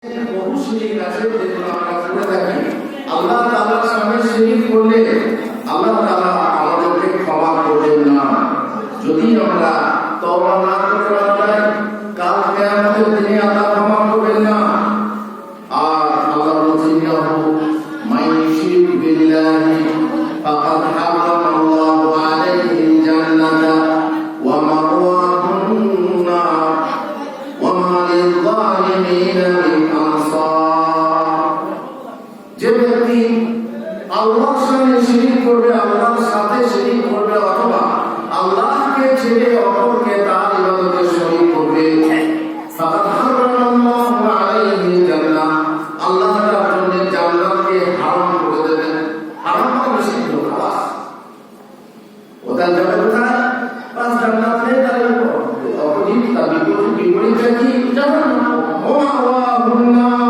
বহু শিরিক আছে যেগুলো আমরা করে থাকি। আল্লাহ তাআলার সামনে শিরিক করলে আল্লাহ তাআলা আমাদেরকে ক্ষমা করবেন না। যদি আমরা তওবা না করে যাই, কাল কিয়ামতের দিনে আল্লাহ ক্ষমা করবেন না। আর আল্লাহ বলেছেন, মান ইউশরিক বিল্লাহি ফাকাদ হারামাল্লাহু আলাইহিল জান্নাতা ওয়া মাওয়াহুন নার ওয়া মা লিয-যালিমিনা মিন আনসার। যে ব্যক্তি আল্লাহর সঙ্গে শিরিক করবে, আল্লাহর সাথে শিরিক করবে, অথবা আল্লাহকে ছেড়ে অপরকে তার ইবাদতে শরীক করবে, ফাকাদ হারামাল্লাহু আলাইহিল জান্নাহ, আল্লাহ তার জন্য জান্নাতকে হারাম করে দেবেন। হারাম মানে নিষিদ্ধ, খালাস। ওটা যাবে কোথায়? বাস জান্নাত নেই, তার অপোজিট, তার বিপরীত কি? জাহান্নাম। ওয়াহুন নার,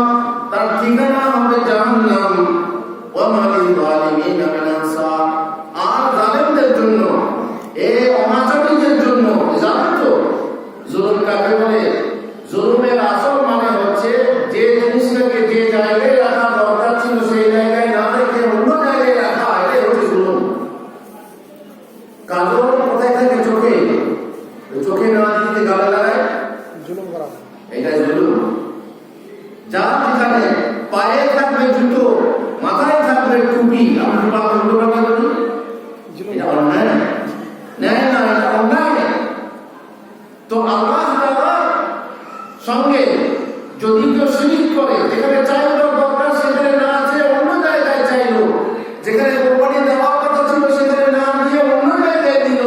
তার ঠিকানা হবে জাহান্নাম। ওয়া মা লিয-যালিমিনা মিন আনসার, আর জালেমদের জন্য, এই অনাচারীদের জন্য, জানেন তো জুলুম কাকে বলে? জুলুমের আসল মানে হচ্ছে যে জিনিসটাকে যে জায়গায় রাখা দরকার ছিল সেই জায়গায় না রেখে অন্য জায়গায় রাখা, এটাই হচ্ছে জুলুম। কাজল কোথায় থাকে? চোখে। চোখে না দিতে গালে লাগায়, জুলুম করা, এটাই জুলুম। যার যেখানে পায়ে থাকবে জুতো, মাথায় থাকবে টুপি, আমরা উল্টো টাকা করি, এটা অন্যায়। ন্যায় না, এটা অন্যায়। তো আল্লাহ তাআলার সঙ্গে যদি কেউ শিরিক করে, যেখানে চাইলো দরকার সেখানে না আছে অন্য জায়গায় চাইলো, যেখানে কোরবানি দেওয়ার কথা ছিল সেখানে না দিয়ে অন্য জায়গায় দিল,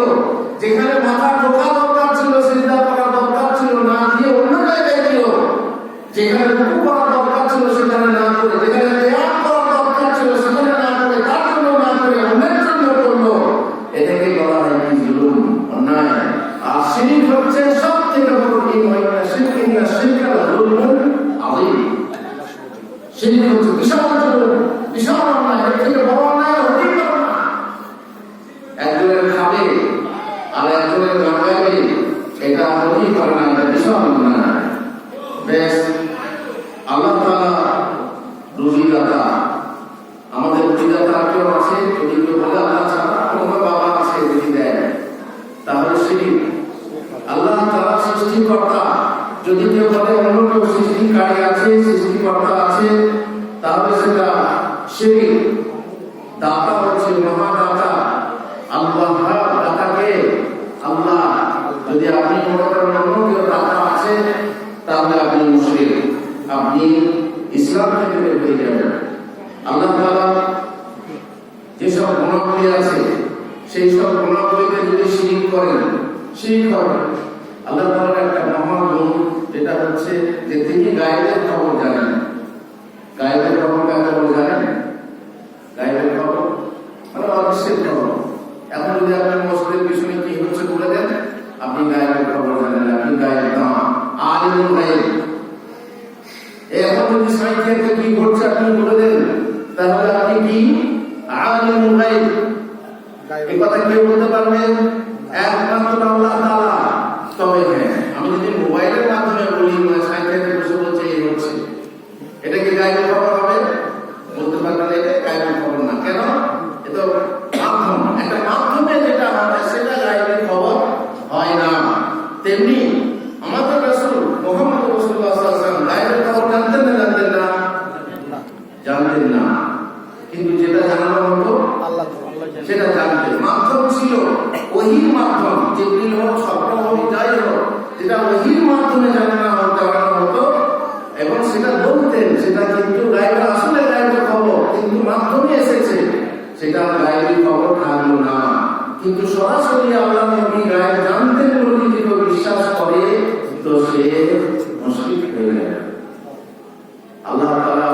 যেখানে মাথা ঠোকা দরকার ছিল, সিজদা করা দরকার ছিল না দিয়ে অন্য জায়গায় দিল, যেখানে রুকু করা দরকার ছিল সেখানে না করে, যেখানে কিয়াম করা দরকার ছিল সেখানে না করে, তার জন্য না করে অন্যের জন্য করলো, এটাকে বলা হয় কি? জুলুম, অন্যায়। আর শিরিক হচ্ছে সবথেকে বড় শিরকা যুলমুন আযীম। শিরিক হচ্ছে বিশাল জুলুম, বিশাল অন্যায়, এর থেকে বড় অন্যায় হতেই পারে না। একজনের খাবে আর একজনের লাগাবে, এটা হতেই পারে না, এটা বিশাল অন্যায়। বেশ, আল্লাহ তাআলা রুজিদাতা, আমাদের রুজিদাতা কেউ আছে? যদি কেউ বলে আল্লাহ ছাড়া কোনো বাবা আছে রুজি দেয়, তাহলে শিরিক। আল্লাহ তাআলা সৃষ্টিকর্তা, যদি কেউ বলে অন্য কেউ সৃষ্টিকারী আছে, সৃষ্টিকর্তা আছে, তাহলে সেটা শিরিক। দাতা হচ্ছে মহাদাতা, আল্লাহ দাতাকে আল্লাহ। যদি আপনি মনে করেন অন্য কেউ দাতা আছে, তাহলে আপনি মুশরিক, আপনি ইসলাম থেকে বের হয়ে যাবেন। আল্লাহ তাআলা যেসব গুণাবলী আছে সেই সব গুণাবলীতে যদি শিরিক করেন, শিরিক হবে। আল্লাহ তাআলার একটা মহাগুণ, যেটা হচ্ছে যে তিনি গায়েবের খবর জানেন। গায়েবের খবর কাকে বলে জানেন? গায়েবের খবর মানে অদৃশ্যের খবর। এখন যদি আপনি মসজিদের পিছনে কি হচ্ছে বলে দেন, আপনি গায়েবের খবর জানেন, আপনি গায়েব না, আলিমুল গায়েব। এখন যদি সাইকেলে কি ঘটছে আপনি বলে দেন, তাহলে আপনি কি? আলিমুল গায়েব। এই কথা কেউ বলতে পারবেন? একমাত্র আল্লাহ তাআলা। তবে হ্যাঁ, আমি যদি মোবাইলের মাধ্যমে বলি সাইকেলে বসে বলছে এই হচ্ছে, এটা কি গায়েবের খবর হবে? বলতে পারবেন এটা গায়েবের খবর না। কেন? এটা মাধ্যম, একটা মাধ্যমে যেটা হবে সেটা গায়েবের খবর হয় না। তেমনি আমাদের রাসূল মুহাম্মদ রাসূলুল্লাহ সাল্লাল্লাহু আলাইহি ওয়াসাল্লাম গায়েবের খবর জানতেন না? জানতেন না? জানতেন না, কিন্তু যেটা জানানো হতো আল্লাহ সেটা জানতেন। মাধ্যম ছিল ওহীর মাধ্যম, জিবরিল হোক, স্বপ্ন হোক, যাই হোক, যেটা ওহীর মাধ্যমে জানানো হতো এবং সেটা বলতেন, সেটা কিন্তু গায়েবের, আসলে গায়েবের খবর কিন্তু মাধ্যমে এসেছে, সেটা গায়েবের খবর থাকলো না। কিন্তু সরাসরি আল্লাহ নবী গায়েব জানতেন বলে যদি কেউ বিশ্বাস করে, তো সে মুশরিক হয়ে যাবে। আল্লাহ তাআলা,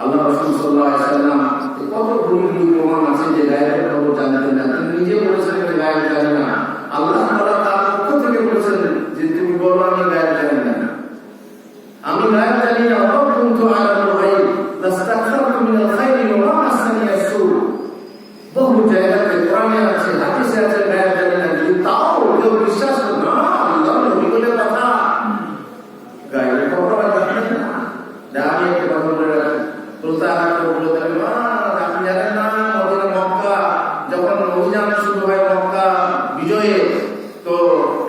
আল্লাহ রাসূল সাল্লাল্লাহু আলাইহি ওয়াসাল্লাম কত ভুল প্রমাণ আছে যে গায়েবের খবর জানতেন না। তিনি নিজে বলেছেন যে গায়েব জানেন না। আল্লাহ তাআলা তার পক্ষ থেকে বলেছেন যে তুমি বলো আমি গায়েব জানি না, আমি গায়েব জানি না। ওয়া কুনতু আ'লামুল গায়ব লাস্তাকসারতু মিনাল খায়রি ওয়া মা মাসানি আসু। বহু জায়গাতে কোরআনে আছে, হাদিসে আছে গায়েব জানি না, কিন্তু তাও কেউ বিশ্বাস করে না। আল্লাহ নবী বলে কথা, গায়েবের খবর আমি একটা কথা বলে রাখি, বলে দেবেন আপনি জানেন না মদিনা মক্কা যখন অভিযান শুরু হয় মক্কা বিজয়ে, তো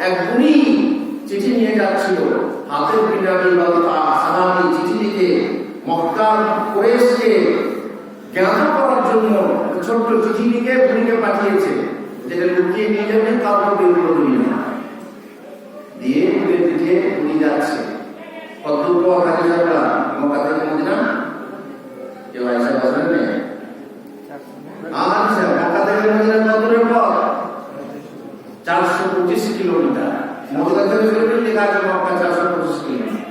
এক বুড়ি চিঠি নিয়ে যাচ্ছিল হাতের পিনারি বা সালামি চিঠি লিখে মক্কার কুরাইশকে জ্ঞান করার জন্য ছোট্ট চিঠি লিখে বুড়িকে পাঠিয়েছে, যেটা লুকিয়ে নিয়ে যাবেন কাউকে বের করবি না দিয়ে বুড়ির পিঠে বুড়ি যাচ্ছে। কতটুকু হাতে যাবলা মক্কা থেকে মদিনা কেউ আইসা বাজার নেই। আচ্ছা, মক্কা থেকে মদিনা কত দূরের পথ? 425 কিলোমিটার। মদিনা থেকে ফিরবেন লেখা আছে মক্কা 425 কিলোমিটার।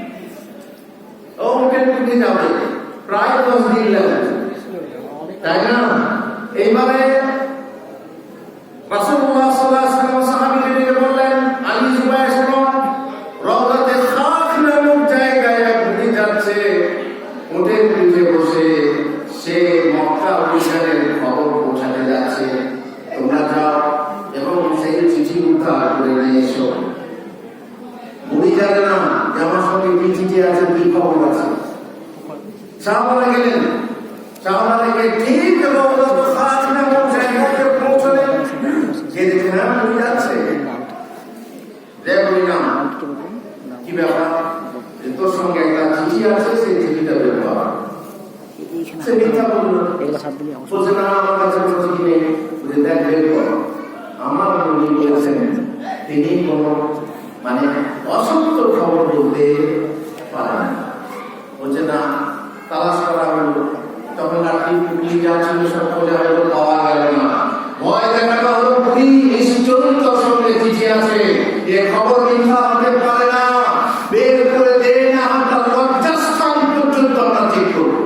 ও উঠে টুকে যাবে, প্রায় 10 দিন লাগবে, তাই না? এইভাবে রাসূলুল্লাহ সাল্লাল্লাহু আলাইহি ওয়াসাল্লাম সাহাবীদেরকে বললেন, আলী জুবাইর শোনো, রওজাতে খাফ নামক জায়গায় এক বুড়ি যাচ্ছে, উঠে পিঠে বসে সে মক্কা অভিযানের খবর পৌঁছাতে যাচ্ছে, তোমরা যাও এবং সেই চিঠি উদ্ধার করে নিয়ে এসো। বুড়ি জানে না যে আমার সঙ্গে কি চিঠি আছে, কি খবর আছে। সাহাবারা গেলেন, সাহাবারা গিয়ে ঠিক রওজাতে খাফ নামক জায়গায় পৌঁছলেন, যে দেখে না বুড়ি যাচ্ছে, যে বুড়ি নাম কি ব্যাপার, তোর সঙ্গে একটা চিঠি আছে, সেই চিঠিটা ব্যবহার। সে মিথ্যা বলল, বলছে না আমার কাছে কোনো চিঠি নেই। বলছে দেখ বের কর, আমার উনি বলেছেন তিনি কোনো মানে অসত্য খবর বলতে পারেন না। বলছে না, তালাশ করা হলো, তখন রাত্রি পুকুরি যা ছিল সব বলে হলো, পাওয়া গেল না। ভয় দেখানো হলো, পুরি নিশ্চয়ই তোর সঙ্গে চিঠি আছে, এ খবর মিথ্যা হতে পারে না, বের করে দে না, আমরা লজ্জাস্থান পর্যন্ত আমরা ঠিক করবো।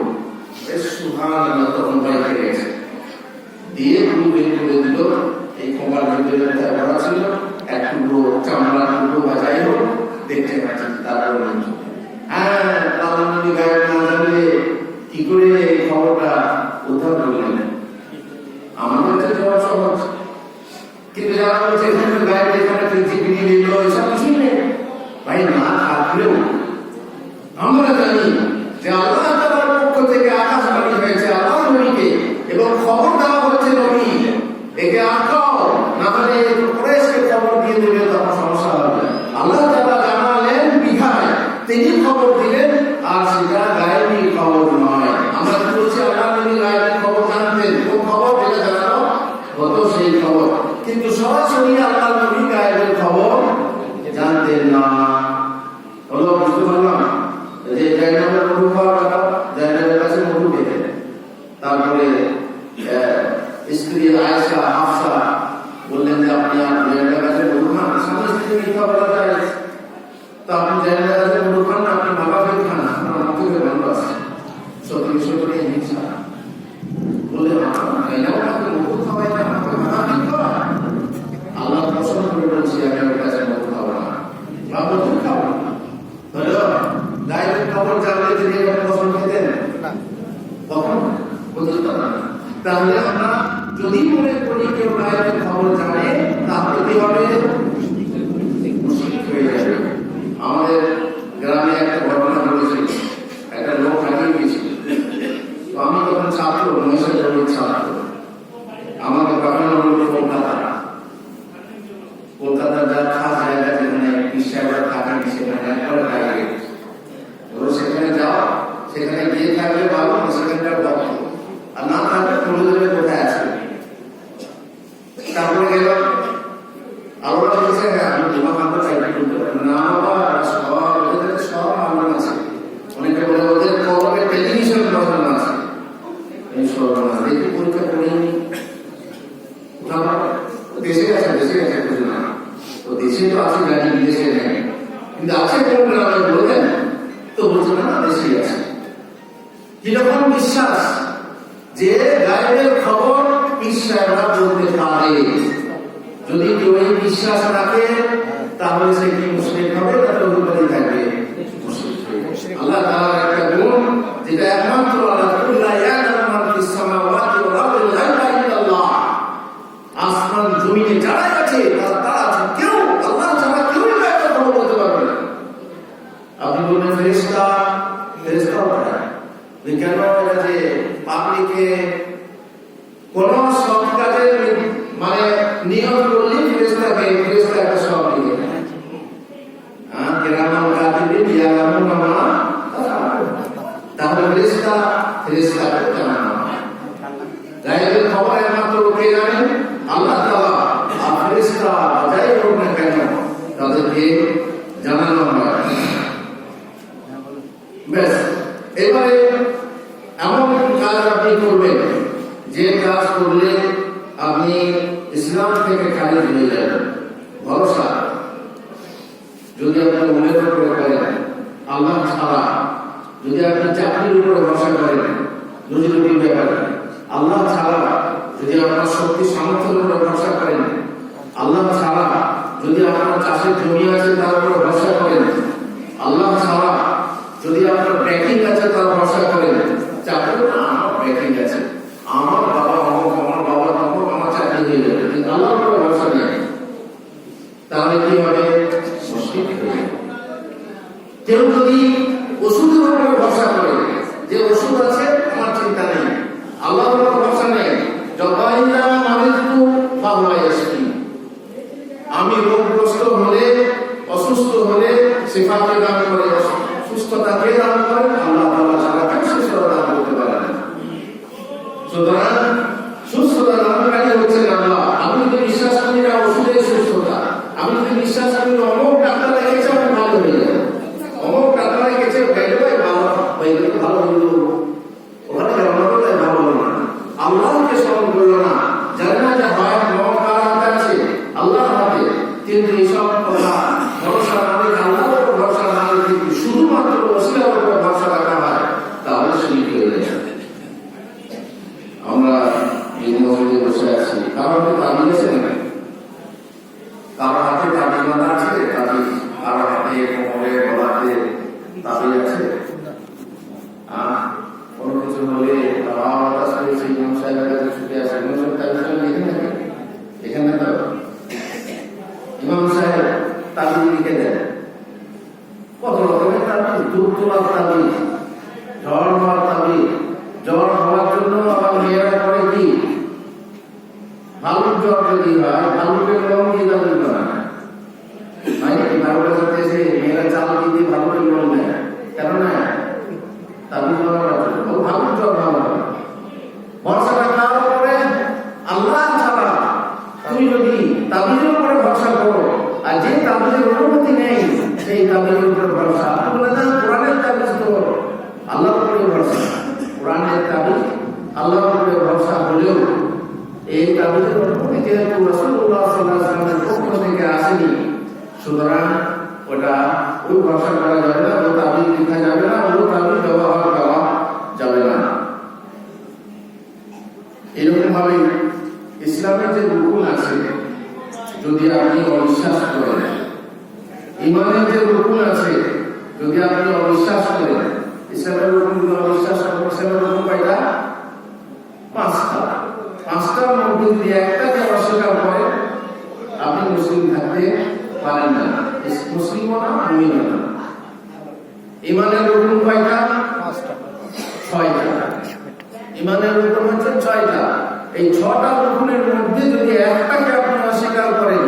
সুবহানাল্লাহ, তখন ভয় পেয়ে গেছে, দিয়ে পুরো বের করে দিল। এই খবর ভিতরে ভরা ছিল, এক টুকরো চামড়া টুকরো বাজাই হোক দেখতে পাচ্ছি। তারপর হ্যাঁ, আল্লাহ নবী গায়েব না জানলে কি করে এই খবরটা উদ্ধার করলেন? আমাদের কাছে যাওয়া সহজ, কিন্তু যারা বলছে এখানে গায়েব, এখানে পৃথিবী নিয়ে নিল, এসব কিছুই নেই। ভাই না থাকলেও আমরা জানি যে আল্লাহ তাআলার পক্ষ থেকে আকাশবাণী হয়েছে আল্লাহ নবীকে, এবং খবর দেওয়া হচ্ছে নবী একে আটকাও, না হলে কুরাইশকে খবর দিয়ে দেবে, তখন সমস্যা হবে। আল্লাহ তাআলা জানালেন বিধায় তিনি খবর দিলেন, আর সেটা গায়েবী খবর নয়। আমরা কি বলছি, আল্লাহ নবী গায়েবী খবর জানতেন, কোন খবর যেটা জানানো হতো সেই খবর, কিন্তু সরাসরি আল্লাহ নবী গায়েবের খবর জানতেন না। হলো, বুঝতে পারলাম যে জায়গাটা মধু খাওয়ার কথা, জায়গাটার কাছে মধু খেতে, তারপরে স্ত্রী আয়েশা হাফসা বললেন যে আপনি জায়গাটার কাছে মধু খান, স্বামী স্ত্রী মিথ্যা বলা যায়, তো আপনি জায়গাটার কাছে মধু খান না, আপনি বাবা ফের খান না, আপনার মুখে বন্ধ আছে, সত্যি সত্যি হিংসা বললেন এনাও আমাকে মধু খাওয়াই না, আমাকে মানা কি করা? আল্লাহ পছন্দ করে বলছি আমি আমার কাছে মধু খাবো না বা মধু খাবো না। গায়েবের খবর জানলে তিনি এখানে পছন্দ খেতেন তখন বুঝতে না। তাহলে আমরা যদি মনে করি কেউ গায়েবের খবর জানে, তাহলে কি হবে? মুশরিক হয়ে যাবে। আমাদের গ্রামে একটা ঘটনা ঘটেছিল, একটা লোক হারিয়ে গিয়েছিল। তো আমি তখন ছাত্র, মহিষাদলের ছাত্র, আমাকে পাঠানো হলো কলকাতার যার খাস জায়গা যেখানে বিশ্বাসরা থাকেন, সেখানে একবারে বাইরে সেখানে যাও, সেখানে গিয়ে থাকলে ভালো, সেখানকার ভক্ত, আর না থাকলে খুলে দেবে কোথায় আছে। তারপরে গেল, আল্লাহ বলছে হ্যাঁ আমি তোমার কান্ড চাইতে না বাবা, সব ওদের সব মামলা আছে, অনেকে বলে ওদের খবরের টেলিভিশন প্রধান আছে, এই সব দেখি পরীক্ষা করিনি, দেশে আছে বুঝে না, তো দেশে তো আছে জানি, বিদেশে নেই, কিন্তু আছে কোন গ্রামে বলতেন, তো বলছে না দেশে আছে। কিরকম বিশ্বাস যে গায়েবের খবর ঈশ্বররা বলতে পারে। যদি কেউ এই বিশ্বাস রাখে তাহলে সে কি মুশরিক হবে, তাহলে উপাধি থাকবে আল্লাহ তাআলার একটা গুণ, যেটা একমাত্র আল্লাহ কুল্লা ইয়ালামু মান ফিস সামাওয়াতি ওয়াল আরদি গায়বা ইল্লাল্লাহ, আসমান জমিনে যারা আছে তারা আছে, কেউ আল্লাহ ছাড়া কেউ গায়েবের খবর বলতে পারবে না। আপনি বলবেন ফেরেশতা, ফেরেশতা করায়। কেন এটা যে পাবলিকে কোন সৎ কাজে মানে নিয়ত করলে ফেরেশতাকে ফেরেশতা একটা সব লিখে দেয়। কিরামান কাতিবিন ইয়ালামুনা মা তাফআলুন। তাহলে ফেরেশতাকে জানানো হয়। গায়েবের খবর একমাত্র কে জানেন? আল্লাহ তাআলা। আর ফেরেশতা যাই হোক না কেন তাদেরকে জানানো হয়। বেশ, এবারে এমন কাজ আপনি করবেন যে কাজ করলে আপনি ইসলাম থেকে খারিজ হয়ে যাবেন। ভরসা যদি আপনি মনের উপরে করেন, আল্লাহ ছাড়া যদি আপনি চাকরির উপরে ভরসা করেন, রুজি রুটির ব্যাপারে, আল্লাহ ছাড়া যদি আপনার শক্তি সামর্থ্যের উপরে ভরসা করেন, আল্লাহ ছাড়া যদি আপনার চাষের জমি আছে তার উপরে ভরসা করেন, আল্লাহ ছাড়া যদি আপনার ব্যাংকিং আছে তার ভরসা করেন, চাকরি আমার ব্যাংকিং আছে, আমার বাবা অমুক, আমার বাবা তমুক, আমার চাকরি হয়ে যাবে, কিন্তু আল্লাহর উপরে ভরসা নেই, তাহলে কি হবে? মুশকিল হয়ে যাবে। কেউ যদি ওষুধের উপরে ভরসা করে যে ওষুধ আছে আমার চিন্তা নেই, আল্লাহর উপরে ভরসা নেই, যতইনা মারিতু ফাহুয়া ইয়াশফি, আমি রোগগ্রস্ত হলে, অসুস্থ হলে শিফাকে দান করে, সুস্থতাকে দান করে, আল্লাহ তাআলা ছাড়া কেউ সুস্থতা দান করতে পারে না। সুতরাং সুস্থতা দানকারী হচ্ছেন আল্লাহ। আমি যদি বিশ্বাস করি না ওষুধের সুস্থতা, আমি যদি বিশ্বাস করি অমুক ডাক্তার লেগেছে আমি ভালো হয়ে যাবো, অমুক ডাক্তার লেগেছে ভালো হইল, ওখানে জন্ম করলে ভালো হলো না, আল্লাহকে স্মরণ করলো না, জানে না যে হয় মত কার হাতে আছে, আল্লাহর হাতে। কিন্তু এইসব কথা ভরসা না রেখে, আল্লাহর উপর ভরসা না রেখে শুধুমাত্র ওসিলার উপর ভরসা রাখা হয়, তাহলে শিরক হয়ে যায়। আমরা এই মসজিদে বসে আছি, কারো হাতে তাবিজ আছে না? কারো হাতে তাবিজ বাঁধা আছে? তাবিজ কারো হাতে কোমরে গলাতে তাবিজ আছে? কোনো কিছু হলে ইমাম সাহেবের কাছে ছুটে আসে, এখানে তো ইমাম সাহেব তাবিজ লিখে দেন, কত রকমের তাবিজ, দুধ তোলার তাবিজ, জ্বর হওয়ার তাবিজ, জ্বর হওয়ার জন্য আবার মেয়েরা করে কি, ভালুক জ্বর যদি হয় ভালুকের রং দিয়ে তাবিজ বানায়, ভালুকের সাথে এসে মেয়েরা চাল দিয়ে ভালুকের রং নেয়, কেন না তাবিজ বানাবার জন্য, ভালুক জ্বর ভালো হয়। ভরসাটা কার উপরে? আল্লাহ ছাড়া তুমি যদি তাবিজের উপরে ভরসা করো, আর যে তাবিজের অনুমতি নেই সেই তাবিজের উপরে ভরসা, কোরআনের তাবিজ তো আল্লাহর উপরে ভরসা, কোরআনের তাবিজ আল্লাহর উপরে ভরসা হলেও এই তাবিজের অনুমতি যেহেতু রাসূলুল্লাহ সাল্লাল্লাহু আলাইহি ওয়াসাল্লামের পক্ষ থেকে আসেনি, সুতরাং ওটা ওই ভরসা করা যাবে না, ও তাবিজ লেখা যাবে না, ও তাবিজ ব্যবহার করা যাবে না। এরকম ভাবে ইসলামের যে রুকুন আছে যদি আপনি অবিশ্বাস করেন, ইমানের যে রুকুন আছে যদি আপনি অবিশ্বাস করেন, ইসলামের রুকুনগুলো অবিশ্বাস করেন, ইসলামের রুকুন কয়টা? পাঁচটা। পাঁচটার মধ্যে যদি একটাকে অস্বীকার করেন আপনি মুসলিম থাকতে পারেন না, মুসলিমও না, মুমিনও না। ইমানের রুকুন কয়টা? ছয়টা। ইমানের রুকুন হচ্ছে ছয়টা। এই ছটা রুকুনের মধ্যে যদি একটাকে আপনি অস্বীকার করেন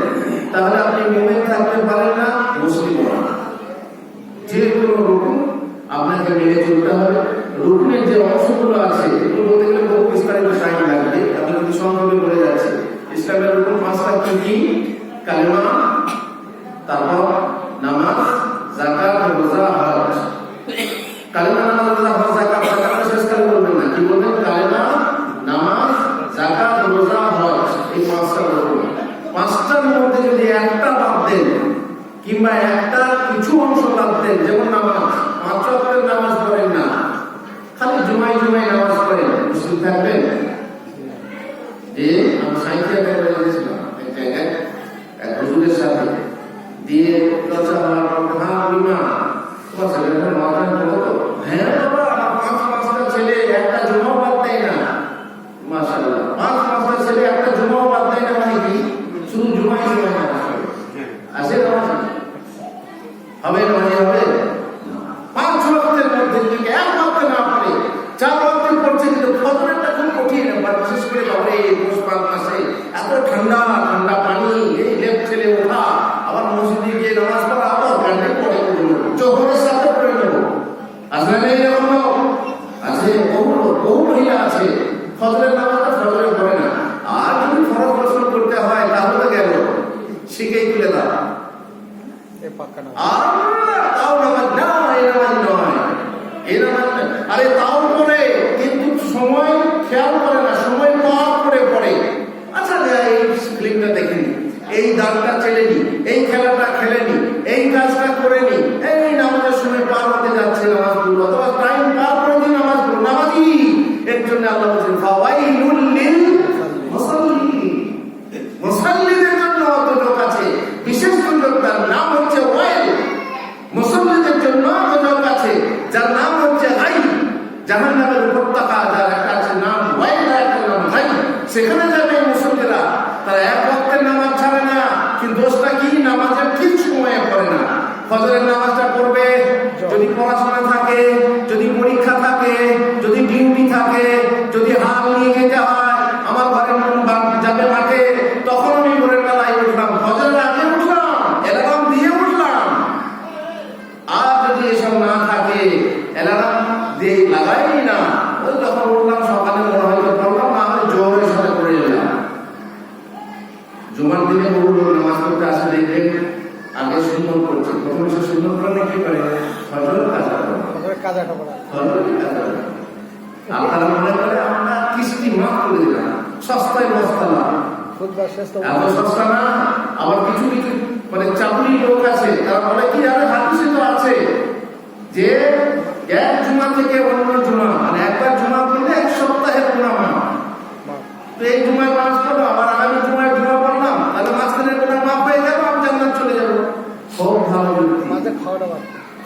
তাহলে আপনি মুমিন থাকতে পারেন না, মুসলিমও না। যে কোনো রুকুন আপনাকে মেনে চলতে হবে। রুকুনের যে অংশগুলো আছে এগুলো বলতে গেলে বহু বিস্তারিত টাইম লাগবে, আমি যদি সংক্ষেপে বলে যাচ্ছি। ইসলামের রুকুন পাঁচটা কি? কালিমা, তারপর নামাজ, যাকাত, রোজা, হজ। কালিমা, নামাজ, রোজা, হজ, যাকাত, যাকাত শেষ করে বলবেন না, কি বলবেন? কালিমা, নামাজ, যাকাত, রোজা, হজ, এই পাঁচটা রুকুন। পাঁচটার মধ্যে যদি একটা বাদ দেন কিংবা একটা কিছু অংশ বাদ দেন, যেমন নামাজ, 5 ওয়াক্তের নামাজ পড়েন না, খালি জুমায় জুমায় নামাজ পড়েন, মুসলিম থাকবেন? যে আমি সাহিত্য করে বলেছিলাম এক জায়গায় এক হুজুরের সাথে দিয়ে চর্চা হওয়ার পর, হ্যাঁ বিমা তোমার ছেলেটার মাথায় বলো তো, হ্যাঁ বাবা আমার 5-5টা ছেলে একটা জুমাও বাদ দেয় না, মাশাআল্লাহ 5-5টা ছেলে একটা জুমাও বাদ দেয় না, মানে কি শুধু জুমায় জুমায় নামাজ পড়ে আসে নামাজ হবে না, মানে হবে 5 ওয়াক্তের মধ্যে থেকে এক ওয়াক্ত চার ওয়াক্ত পড়ছে, কিন্তু ফজরেরটা খুব কঠিন। বিশেষ করে বাবারে পৌষ পাক মাসে এত ঠান্ডা ঠান্ডা পানি, এই লেপ ছেলে ওঠা, আবার মসজিদে গিয়ে নামাজ পড়া, আবার গাড়ি পড়ে জোহরের সাথে পড়ে নেবো। আসলে নেই এরকম আছে, বহু মহিলা আছে ফজরের নামাজটা ফজরে পড়ে না, আর যদি ফরজ গোসল করতে হয় তাহলে তো গেল শিখেই তুলে দাও। আর তাও নামাজ না, এই নামাজ নয়, এই নামাজ আরে তাও পড়ে, কিন্তু সময় খেয়াল করে না, সময় পার করে পড়ে। আচ্ছা এই ফিল্মটা দেখেনি, এই দানটা চেলেনি, এই খেলাটা খেলেনি, এই কাজটা করেনি, এই নামাজের সময় পার হতে যাচ্ছে, নামাজ পড়লো, অথবা টাইম পার করে দিন নামাজ পড়লো, নামাজি। এর জন্য আল্লাহ বলছেন ফাওয়াইলুল লিল মুসাল্লিন, মুসাল্লিদের জন্য দুটোক আছে, বিশেষ দুটোক, তার নাম হচ্ছে ওয়াইল। মুসাল্লিদের জন্য দুটোক আছে, যার নাম হচ্ছে গাই, জাহান্নামের উপত্যকা, যার একটা আছে নাম ওয়াইল, একটা নাম গাই। সেখানে যাবে মুসল্লিরা, তারা এক ওয়াক্তের নামাজ ছাড়ে না, কিন্তু দোষটা কি, নামাজের ঠিক সময়ে পড়ে না। ফজরের নামাজটা পড়বে যদি পড়াশোনা থাকে, যদি পরীক্ষা থাকে, যদি ডিউটি থাকে, যদি হাল নিয়ে যেতে হয়, আমার ঘরে যাবে মাঠে, তখন আমি ভোরের বেলায় উঠলাম, ফজরের আগে উঠলাম, অ্যালার্ম দিয়ে উঠলাম। আর যদি এসব না থাকে, অ্যালার্ম দিয়ে লাগাই না, ওই যখন উঠলাম সকালে মনে হয় পড়লাম, না হলে জোরের সাথে পড়ে গেলাম। জুমার দিনে বহু লোক নামাজ পড়তে আসে, দেখবেন আগে সুন্দর করছে, প্রথমে সে সুন্দর করলে কি করে, ফজরের কাজাটা পড়ে, ফজরের কাজা। আপনারা মনে করে আমরা কিস্তি মাফ করে দিলাম, সস্তায় বস্তা না, এত সস্তা না। আবার কিছু কিছু মানে চাকরি লোক আছে, তারা বলে কি, আরে হাদিসে তো আছে যে এক জুমা থেকে অন্য জুমা, মানে একবার জুমা পড়লে এক সপ্তাহের গুনাহ মাফ। তো এই জুমায় নামাজ পড়লো, আবার আগামী জুমায় জুমা পড়লাম, তাহলে মাঝখানের গুনাহ মাফ হয়ে গেল, আমি জান্নাত চলে যাবো। খুব ভালো যুক্তি,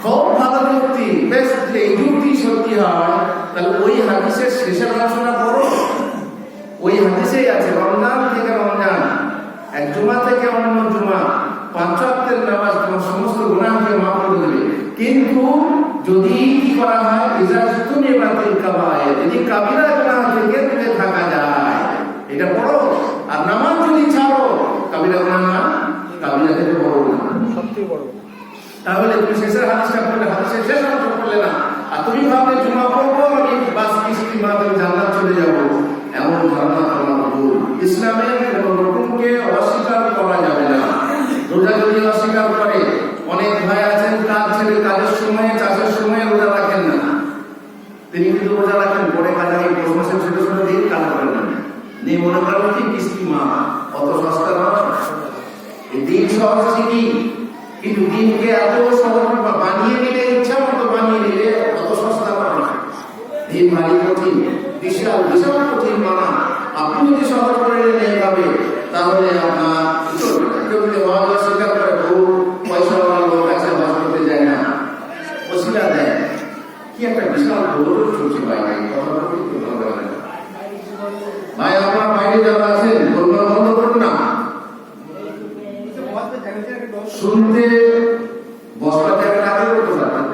খুব ভালো যুক্তি। বেশ, এই যুক্তি সত্যি হয়, তাহলে ওই হাদিসের শেষের আলোচনা করো। ওই হাদিসেই আছে রমজান থেকে রমজান, এক জুমা থেকে অন্য জুমা, 5 ওয়াক্তের নামাজ তোমার সমস্ত গুনাহকে মাফ করে দেবে। কিন্তু যদি কি করা হয়, ইজাজতুনি বাতিল কাবায়ে, যদি কাবিরা গুনাহ থেকে দূরে থাকা যায়, এটা পড়ো। আর নামাজ যদি ছাড়ো, কাবিরা গুনাহ না, কাবিরা থেকে বড় না, সবচেয়ে বড়। তাহলে তুমি শেষের হাদিসটা পড়লে, হাদিসের শেষ অংশ পড়লে না, আর তুমি ভাবলে জুমা পড়বো, আমি বাস কিস্তি মাধ্যমে জান্নাত চলে যাবো, এমন ধারণা তোমার ভুল। ইসলামের কোন রকমকে অস্বীকার করা যাবে না। রোজা যদি অস্বীকার করে, অনেক ভাই আছেন কাজ ছেড়ে কাজের সময়ে, চাষের সময়ে রোজা রাখেন না, তিনি কিন্তু রোজা রাখেন, পরে কাজে এই প্রশ্নের ছোট ছোট দিন কাজ করেন না, নিয়ে মনে করেন কি কিস্তি মা, অত সস্তা নয়। এই দিন সহজ ঠিকই, কিন্তু দিনকে এত সহজ বানিয়ে নিলে, ইচ্ছা মতো বানিয়ে নিলে অত সস্তা নয়। দিন ভারী কঠিন, বিশাল বিশাল কঠিন মানা। আপনি যদি সহজ করে নেন এইভাবে, তাহলে আপনার কেউ যদি হজ অস্বীকার করে, বহু পয়সাওয়ালা লোক আছে, হজ করতে যায় না, ওসিলা দেয়, কি একটা বিশাল গৌরব চলছে ভাই। কথা বলতে ভালো লাগে ভাই, আপনার বাইরে যারা আছেন বলবেন বন্ধ করুন না, শুনতে বসবার জায়গাটা আগে করতে পারবেন।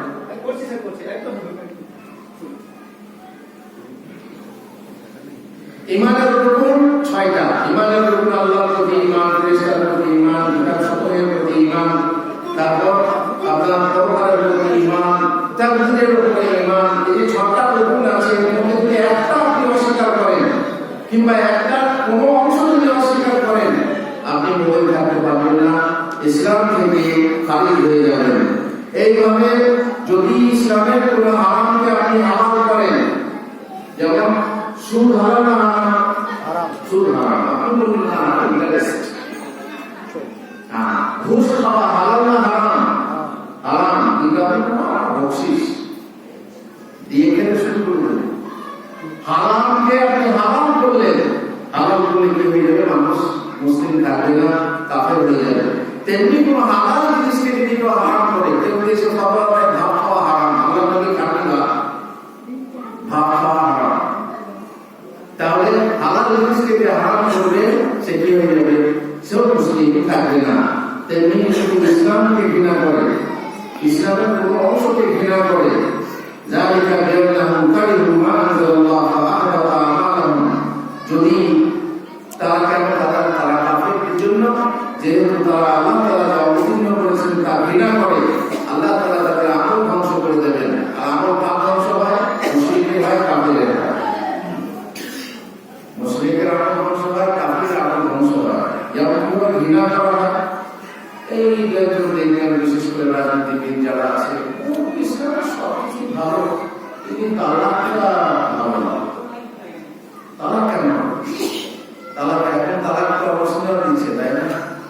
ইমানের রুকুন 6টা। ইমানের রুকুন আল্লাহর প্রতি ঈমান, ফেরেশতার প্রতি ঈমান, কিতাব সমূহের প্রতি ঈমান, তারপর আপনার পরকালের প্রতি ঈমান, তাকদীরের প্রতি ঈমান। এই যে 6টা রুকুন আছে, এর মধ্যে যদি একটা আপনি অস্বীকার করেন, কিংবা একটা কোনো অংশ যদি অস্বীকার করেন, আপনি মুমিন থাকতে পারবেন না, ইসলাম থেকে খারিজ হয়ে যাবেন। এইভাবে যদি ইসলামের কোনো হারামকে আপনি হালাল করেন, যেমন সুদ হারাম না হারাম, সুদ হারাম, আপনি বলুন না ইন্টারেস্ট, ঘুষ খাওয়া হালাল না হারাম, হারাম, কিন্তু আপনি বকশিস দিয়ে খেতে শুরু করলেন। হারামকে আপনি হারাম করলেন, হারাম করলে কি হয়ে যাবে, মানুষ মুসলিম থাকবে না, কাফের হয়ে যাবে। তেমনি কোন হালাল জিনিসকে যদি কেউ হারাম করে, কেউ দেশে খাবার হয় ভাব খাওয়া হারাম, আল্লাহ নবী খাবেন না, ভাব খাওয়া হারাম, তাহলে হালাল জিনিসকে যে হারাম করবে সেটি হয়ে যাবে, সেও মুসলিম থাকবে না। তেমনি শুধু ইসলামকে ঘৃণা করে, ইসলামের কোন অংশকে ঘৃণা করে, যালিকা বিআন্নাহুম কারিহু মা তালাকটা ভালো না। তালাক কেন? তালাক এখন তালাকটা অবসর দিচ্ছে, তাই না?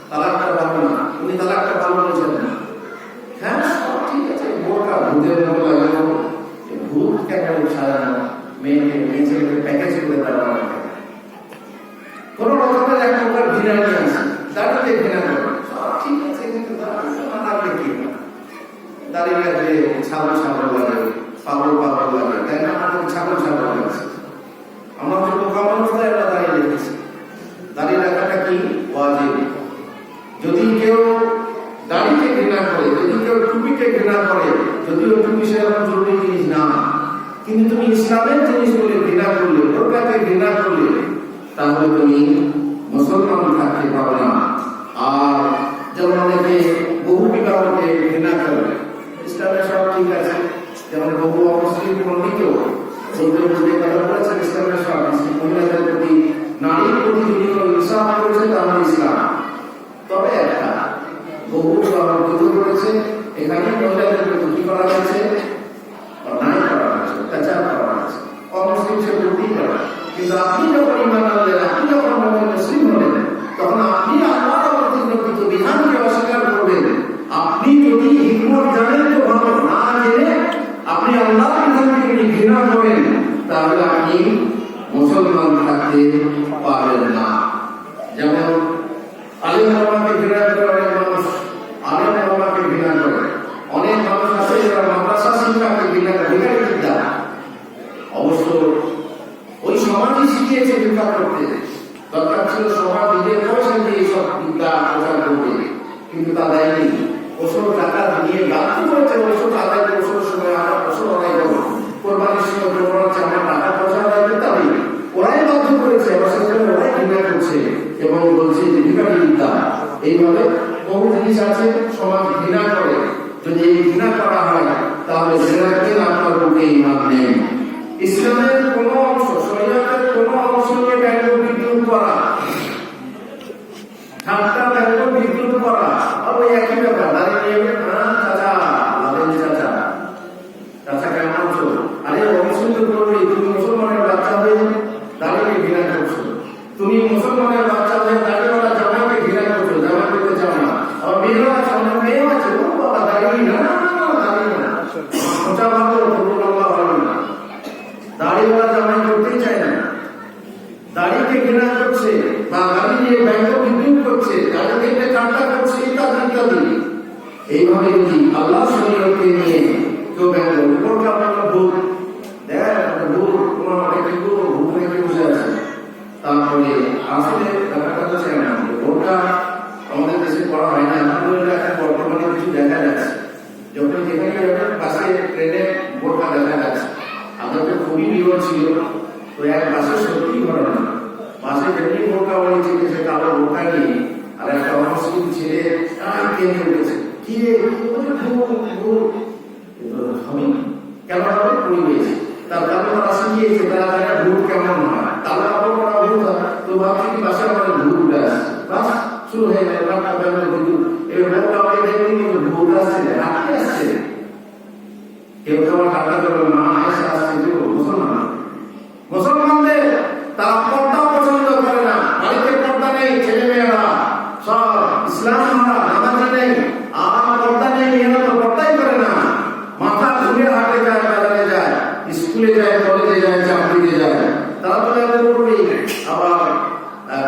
তালাকটা ভালো না, উনি তালাকটা ভালো বলেছেন না। হ্যাঁ সব ঠিক আছে, বোরকা ভূতের মতো লাগানো, ভূত কেন সাজানো, মেয়েকে মেয়েকে প্যাকেজ করে দেওয়া, কোন রকমের এক প্রকার ঘৃণা নিয়ে আসে, দাঁড়িয়ে ঘৃণা করে, সব ঠিক আছে, কিন্তু দাঁড়িয়ে কি দাঁড়িয়ে রাখলে ছাগল ছাগল লাগে, পাগল পাগল লাগে, তাই না? আমাদের ছাগল ছাগল লাগছে, আমার তো বোকা অবস্থায় আমরা দাঁড়িয়ে রেখেছি। দাঁড়িয়ে রাখাটা কি ওয়াজিব। যদি কেউ দাড়িকে ঘৃণা করে, যদি কেউ টুপিকে ঘৃণা করে, যদিও টুপি সেরকম জরুরি জিনিস না, কিন্তু তুমি ইসলামের জিনিসগুলি ঘৃণা করলে, বোরকাকে ঘৃণা করলে, তাহলে তুমি মুসলমান থাকতে পারো না। আর যেমন অনেকে বহু বিবাহকে ঘৃণা করে, ইসলামে সব ঠিক আছে, যেমন বহু অমুসলিম পণ্ডিতও কথা বলেছেন, ইসলামের সব মহিলাদের প্রতি, নারীর প্রতি যদি কোনো ইনসাফ করেছে তাহলে ইসলাম। তবে একটা বহু বিবাহ করেছে, এখানে মহিলাদের প্রতি কি করা হয়েছে? অন্যায় করা হয়েছে, অত্যাচার করা হয়েছে, অমুসলিম সে প্রতি করা। কিন্তু আপনি যখন ইমান আনলেন, আপনি যখন মুসলিম হলেন, তখন আপনি আল্লাহর অতিরিক্ত বিধানকে অস্বীকার করবেন। আপনি যদি হিকমত জানেন তো ভালো, না জেনে আপনি আল্লাহর বিধানকে যদি ঘৃণা করেন, তাহলে আপনি মুসলমান থাকতে পারবেন না। যেমন আলেম ওলামাকে ঘৃণা করে অনেক মানুষ, আলেম ওলামাকে ঘৃণা করে অনেক মানুষ আছে যারা মাদ্রাসা শিক্ষাকে ঘৃণা করে, বিদ্যা অবশ্য ওই সমাজই শিখিয়েছে বিদ্যা করতে, দরকার ছিল সমাজ নিজের পয়সা দিয়ে সব বিদ্যা প্রচার করবে, কিন্তু তা দেয়নি। ওষুধ টাকা নিয়ে বাধ্য করেছে, ওষুধ আদায় করে, ওষুধের সময় আমরা ওষুধ আদায় করবো, কোরবানির সময় প্রমাণ হচ্ছে আমরা টাকা পয়সা আদায় করতে পারি, ওরাই বাধ্য করেছে, ওরাই ঘৃণা করছে এবং বলছে যে বিকারী বিদ্যা। এইভাবে বহু জিনিস আছে সমাজ ঘৃণা করে। যদি এই ঘৃণা করা হয় তাহলে সেরাকের আপনার বুকে ইমান নেই। ইসলামের কোন অংশ, শরীয়তের কোন অংশকে ব্যঙ্গ বিদ্রুপ করা, ঠাট্টা ব্যঙ্গ বিদ্রুপ করা, ওই একই ব্যাপার। দাঁড়িয়ে চাচা, লাদেন চাচা, চাচা কেমন আছো? আরে অবশ্যই করবে, তুমি মুসলমানের বাচ্চা হয়ে দাঁড়িয়ে ঘৃণা করছো, তুমি মুসলমানের বাচ্চা হয়ে দাঁড়িয়েওয়ালা জামাইকে ঘৃণা করছো, জামাই করতে চাও না। আবার মেয়েরা সামনে মেয়ে আছে, ও বাবা দাঁড়িয়ে না, দাঁড়িয়ে না, সোজা ভালো, তবু লম্বা ভালো না, দাঁড়িয়েওয়ালা জামাই করতেই চায় না, দাঁড়িয়ে ঘৃণা করছে বা দাঁড়িয়ে নিয়ে ব্যঙ্গ বিদ্রুপ করছে, দাঁড়িয়ে ঠাট্টা করছে, ইত্যাদি ইত্যাদি। এইভাবে যদি আল্লাহ শরীয়তকে নিয়ে কেউ ব্যঙ্গ করতে, আপনার ভূত দেখ, ভূত তোমার অনেক ভূত রেখে বসে আছে। তারপরে আসলে ব্যাপারটা হচ্ছে ভোটটা আমাদের দেশে করা হয় না, আলহামদুলিল্লাহ এখন বর্তমানে কিছু দেখা যাচ্ছে। যখন যেখানে বাসে ট্রেনে ভোটটা দেখা যাচ্ছে, আমাদের খুবই বিরোধ ছিল, তো এক বাসে সত্যি ঘটনা, বাসে যেমনি ভোটটা বলেছে সে কালো ভোটটা নিয়ে আর একটা অমুসলিম ছেলে কেন্দ্র করেছে, কি আমি কেন হবে পরিবেশ, তার কারণ তারা শিখিয়েছে, তারা জানে ভোট কেমন হয়, তারা কাপড় পরা ভোট হয়, তো ভাবছি কি বাসায় আমাদের ভোট উঠে আসছে, বাস শুরু হয়ে গেল এবার ভোটটা আমাকে দেখবেন কিন্তু ভোট আসছে, রাখতে আসছে, কেউ কেমন টাকা করবে মা এসে আসছে, মুসলমান মুসলমানদের তারা পর্দা পছন্দ করে না, বাড়িতে পর্দা নেই, ছেলে মেয়েরা সব ইসলাম নামাজি নেই, আর পর্দা নেই, মেয়েরা তো পর্দাই করে না, মাথা ঘুরে হাটে যায়, বাজারে যায়, স্কুলে যায়, কলেজে যায়, চাকরিতে যায়, তারা তো করবেই। আবার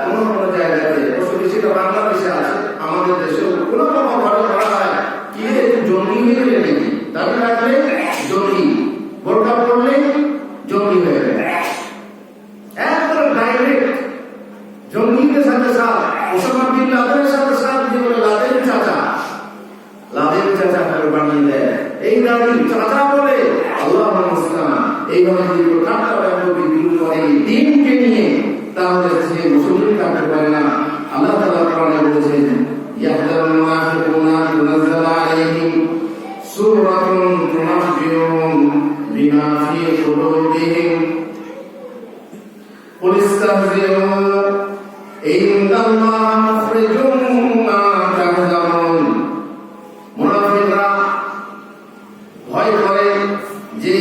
কোন কোন জায়গাতে বেশিটা বাংলাদেশে আছে, আমাদের দেশেও কোন কোন ঘরে করা হয় কি জঙ্গি হয়ে গেলে নাকি দাবি রাখলে জঙ্গি, বোরকা পড়লে জঙ্গি হয়ে গেলে, একদম ডাইরেক্ট জঙ্গিদের সাথে সাথ, ওসামা বিন লাদেনের সাথে সাথ দিয়ে বলে লাদেন চাচা, লাদেন চাচা করে বানিয়ে দেয়, এই দাবি চাচা বলে আল্লাহ মুসলাম, এইভাবে যদি ঠাট্টা ব্যবহার বিদ্রুপ করে দিনকে নিয়ে, তাহলে সে মুসলিম থাকতে পারে না। আল্লাহ তাআলা কোরআনে বলেছেন, ইয়াহদারুল মুনাফিকুনা তুনাজ্জালু আলাইহিম সূরাতুন তুনাব্বিউহুম বিমা ফি কুলুবিহিম কুল ইস্তাহজিউ ইন্নাল্লাহা মুখরিজুম মা তাহজারুন। মুনাফিকরা ভয় করে যে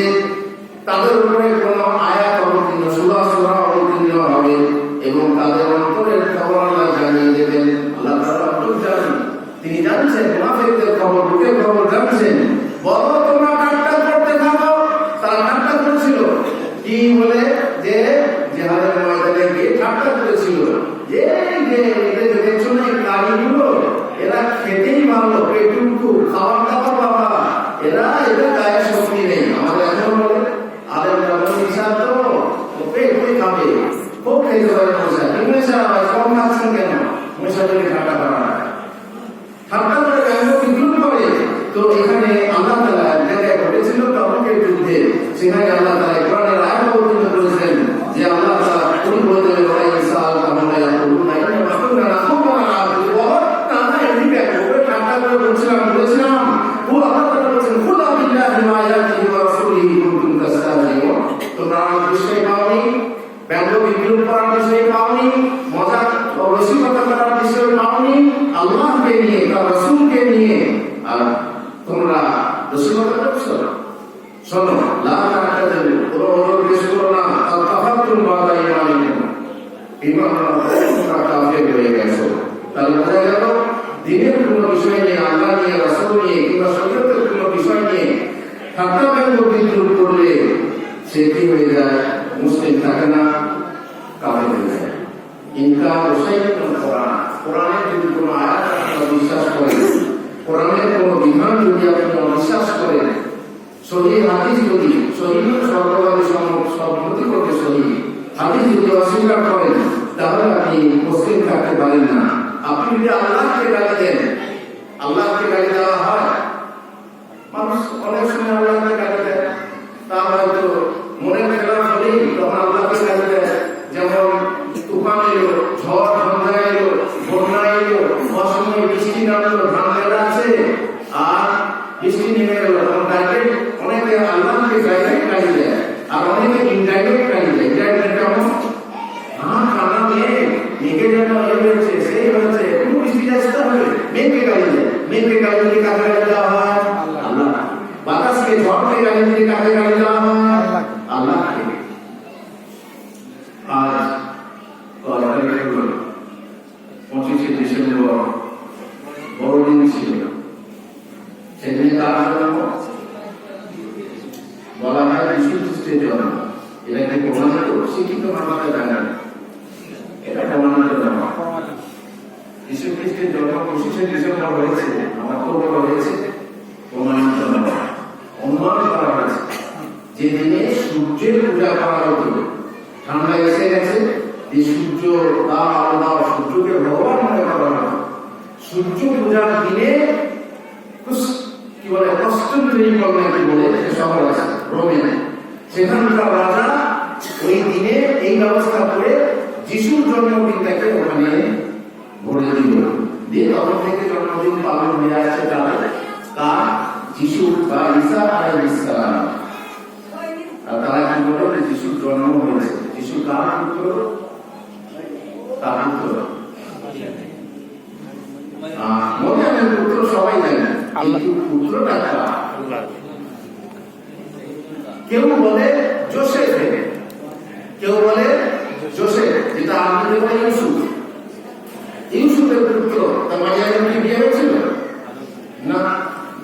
তারা তাদের উপরে কোন আয়াত অবতীর্ণ, সূরা অবতীর্ণ হবে এবং তাদের অন্তরের খবর আল্লাহ জানিয়ে দেবেন। আল্লাহ তাআলা অন্তর জানেন, তিনি জানছেন মুনাফিকদের খবর, বুকের খবর জানছেন। বলো তোমরা ঠাট্টা করতে থাকো। তারা ঠাট্টা করেছিল কি বলে? যে জিহাদের ময়দানে গিয়ে ঠাট্টা করেছিল যে এদের দেখছো না এই কারিগুলো, এরা খেতেই ভালো, পেটুকু খাবার দাবার বাবা, এদের গায়ে শক্তি নেই। আমাদের এখন বলে আলেমরা বলে ইচ্ছা তো পেট করে খাবে, খুব খেতে পারে মশা, মশা কম খাচ্ছেন কেন? মশা করে ঠাট্টা করা ঠাট্টা করে ব্যঙ্গ বিদ্রুপ করে। তো এখানে আল্লাহ তাআলা জায়গায় ঘটেছিল তবুকের যুদ্ধে, সেখানে আল্লাহ তাআলা কোরআনের আয়াত অবতীর্ণ করেছেন যে আল্লাহ তাআলা কোন বলতে ওয়া ইনসাল কামলা ইয়াকুলুনা ইন্না মাকুনা নাকুনা না না এমনি দেখো ঠাট্টা করে বলেছিলাম ও আল্লাহ তাআলা বলেছেন খুদা বিল্লাহি ওয়া আয়াতিহি ওয়া রাসূলিহি কুনতুম তাস্তাহজিউন। তোমরা আমার বিষয় পাওনি, ব্যঙ্গ বিদ্রুপ করার বিষয় পাওনি, মজাক ও রসিকতা করার বিষয় পাওনি, আল্লাহকে নিয়ে তার রাসূলকে নিয়ে আর তোমরা রসিকতা করছো। শোনো, লা তা'তাযিলু, কোনো অনুদ্দেশ করো না, তাকাফাতুম বা'দা ঈমানিকুম, ঈমান তোমরা কাফের হয়ে গেছো। তাহলে বোঝা গেল দ্বীনের কোনো বিষয় নিয়ে, আল্লাহ নিয়ে, রাসূল নিয়ে কিংবা শরীয়তের কোনো বিষয় নিয়ে ঠাট্টা ব্যঙ্গ বিদ্রুপ করলে সে কি হয়ে যায়? মুসলিম থাকে না, কাফের হয়ে যায়। ইনকার ওয়াসাইতুল কোরআন, কোরআনের যদি কোনো আয়াত আপনারা বিশ্বাস করেন, কোরআনের কোনো বিধান যদি আপনি অবিশ্বাস করেন, সহিহ হাদিস যদি সহিহ সর্ববাদী সম্মতি করতে সহিহ হাদিস যদি অস্বীকার করেন, তাহলে আপনি মুসলিম থাকতে পারেন না। আপনি যদি আল্লাহকে গালি দেন, আল্লাহকে গালি দেওয়া হয়, মানুষ অনেক সময় আল্লাহকে গালি দেয়, তা হয়তো মনের খেলাফ হলেই তখন আল্লাহকে গালি দেয়। যেমন তুফান এলো, ঝড় ঝঞ্ঝা এলো, বন্যা এলো, অসময়ে বৃষ্টি নামলো, ধান মেলা আছে আর বৃষ্টি নেমে গেল, তখন ডাইরেক্ট অনেকে আল্লাহকে ডাইরেক্ট গালি দেয় আর অনেকে ইনডাইরেক্ট গালি দেয়। ইনডাইরেক্ট কেমন? খানা মেঘে যেন হয়েছে, সেই হয়েছে, কোনো বৃষ্টি আসতে হবে, মেঘকে গালি দেয়। মেঘকে গালি দিয়ে কাকে গালি দেওয়া হয়? আল্লাহ। বাতাসকে, ঝড়কে গালি দিয়ে কাকে গালি দেওয়া হয়? আল্লাহকে। আজ 25শে ডিসেম্বর বড়দিন ছিল, সেদিনে তার জন্ম বলা হয় যীশু খ্রিস্টের জন্ম। এটা কি প্রমাণিত? শিক্ষিত মানুষরা জানে এটা প্রমাণিত জন্ম। যীশু খ্রিস্টের জন্ম 25শে ডিসেম্বর হয়েছে, আমার তো বড় হয়েছে, প্রমাণিত জন্ম। অনুমান করা হয়েছে যে দিনে সূর্যের পূজা করা হতো। ঠান্ডা এসে গেছে, এই সূর্য তার আলো দাও, সূর্যকে ভগবান মনে করা হয়। সূর্য পূজার দিনে কি বলে কনস্টান্টিনোপল নাকি বলে শহর আছে রোমে, সেখানকার রাজা ওই দিনে এই ব্যবস্থা করে যিশুর জন্মদিনটাকে ওখানে ভরে দিল। দিয়ে তখন থেকে জন্মদিন পালন হয়ে আসছে তার যিশু বা ঈসা আলাইহিস সালাম। আর তারা কি বলে যিশুর জন্ম হয়েছে। যিশু কার পুত্র? তার পুত্র। মরিয়মের পুত্র সবাই জানে, কিন্তু পুত্রটা আল্লাহ। কেউ বলে যোসেফ, কেউ বলে যোসেফ, যেটা আরবিতে বলে ইউসুফ। ইউসুফের পুত্র। তা মারিয়ামের কি বিয়ে হয়েছিল? না,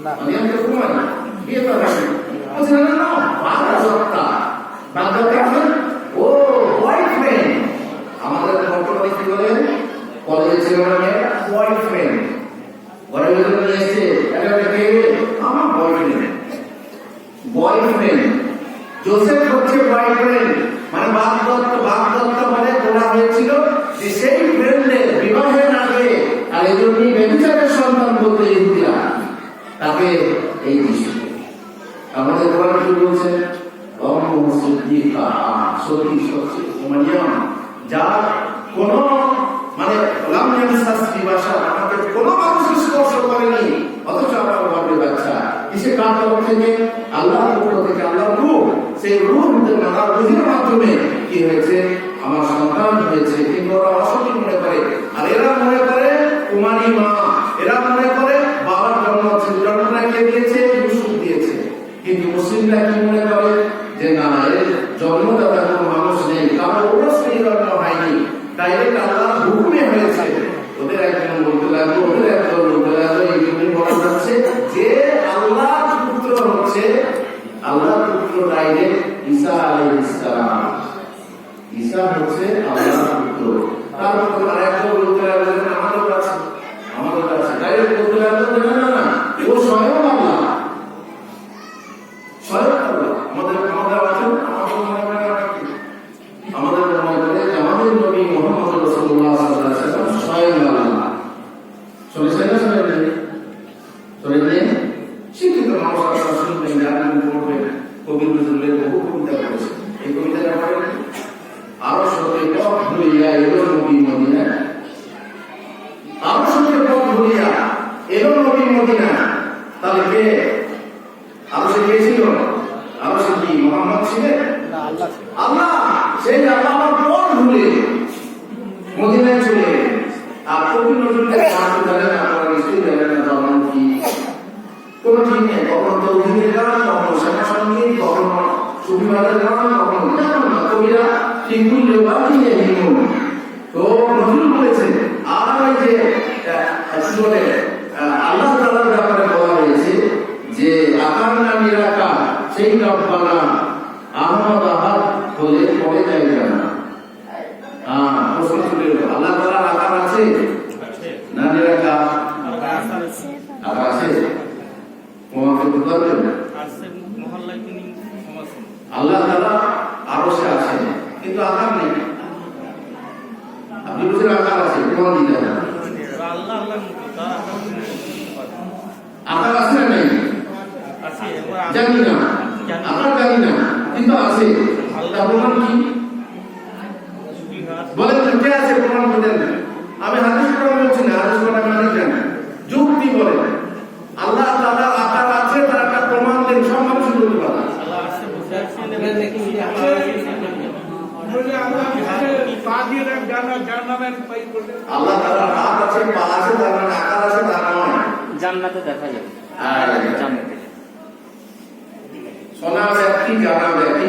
মারিয়ামকে কুমারী, বিয়ে তো হয়নি। বলছে না না, বাগদত্তা। বাগদত্তা ও বয়ফ্রেন্ড। আমাদের বর্তমানে কি বলে কলেজে ছেলেরা মেয়েরা বয়ফ্রেন্ড ঘরে ভেতরে নিয়ে এসছে, আমার বয়ফ্রেন্ড। বয়ফ্রেন্ড যোসেফ হচ্ছে বয়ফ্রেন্ড, মানে বাগদত্ত মানে বলা হয়েছিল যে সেই ফ্রেন্ডের বিবাহের আগে, আর এই জন্যই ব্যভিচারের সন্তান বলতে ইহুদিরা তাকে এই যিশু। আমাদের কোরআন কি বলছে? যার কোন মানে আমাদের কোন মানুষ স্পর্শ করেনি, অথচ আমার বাপের বাচ্চা কিসে কার তরফ থেকে? আল্লাহর পক্ষ থেকে। আল্লাহর রূহ, সেই রূহের মাধ্যমে কি হয়েছে? আমার সন্তান হয়েছে। কিন্তু ওরা অসৎ মনে করে, আর এরা মনে করে কুমারী মা, এরা মনে করে বাবার জন্মটা কে দিয়েছে? ইউসুফ দিয়েছে। কিন্তু মুসলিমরা কি মনে করে? যে না এর জন্মদাতা কোনো মানুষ নেই, কারণ ওরা শ্রীকরণ হয়নি, ডাইরেক্ট আল্লাহর হুকুমে হয়েছে। ওদের একজন বলতে লাগলো, ওদের একজন বলতে লাগলো, এই জন্যই বলা যাচ্ছে যে আল্লাহর পুত্র হচ্ছে, আল্লাহর পুত্র ডাইরেক্ট ঈসা আলাইহিস সালাম। ঈসা হচ্ছে আল্লাহর পুত্র। তারপর আরেকজন বলতে লাগলো আমাদের কাছে ডাইরেক্ট বলতে লাগলো না না না, ও স্বয়ং আল্লাহ, স্বয়ং আল্লাহ। আমাদের মনে করে আমাদের নবী মুহাম্মদ রাসূলুল্লাহ সাল্লাল্লাহু আলাইহি ওয়াসাল্লাম স্বয়ং আল্লাহ। শুনেছেন না? শুনেছেন? শিক্ষিত মানুষ আপনারা শুনবেন, জানবেন, পড়বেন। কবি নজরুলের বহু কবিতা পড়েছেন। এই কবিতাটা পড়েন, আরো সত্যি পথ ভুলিয়া এলো নবী মদিনা, আরো সত্যি পথ ভুলিয়া এলো নবী মদিনা। তাহলে কে আরো সে কে ছিল? আরো সে কি মুহাম্মদ ছিলেন? আল্লাহ। সেই আল্লাহ আমার পথ ভুলে মদিনায় চলে গেলেন। আর কবি নজরুলের গান জানেন না, আপনারা নিশ্চয়ই জানেন না, যেমন কি কোন ঠিক নেই, কখনো তৌহিদের গান, কখনো শ্যামা সঙ্গীত, কখনো সুফিবাদের গান, কখনো জানেন না কবিরা ঠিক বুঝলে বাকি নেই। তো নজরুল বলেছেন, আর ওই যে আল্লাহ তাআলার ব্যাপারে বলা হয়েছে যে আকার না নিরাকার সেই রব্বানা আহমদ আহাদ হলে পড়ে যায় না। প্রশ্ন চলে এলো, আল্লাহ তাআলার আকার আছে না নিরাকার? আকার আছে। আল্লাহ তাআলা আরশে আছেন কিন্তু আকার নেই। আপনি বলছেন আকার আছে, প্রমাণ দিতে হবে। আকার আছে না নেই জানি না, আকার জানি না কিন্তু আছে। তার প্রমাণ কি বলেন? কে আছে প্রমাণ করেন? আমি হাদিস কোরআন বলছি না, হাদিস কোরআন মানে জানি, যুক্তি বলে আল্লাহ তাআলা আকার আছে, তার একটা প্রমাণ দেন। সব মানুষ বলতে পারে আল্লাহ আছে, বুঝতে পারছেন? আল্লাহ তাআলার হাত আছে, পা আছে, তার মানে আকার আছে, তার নয়। জান্নাতে দেখা যাবে। জান্নাতে সোনা ব্যক্তি জানা ব্যক্তি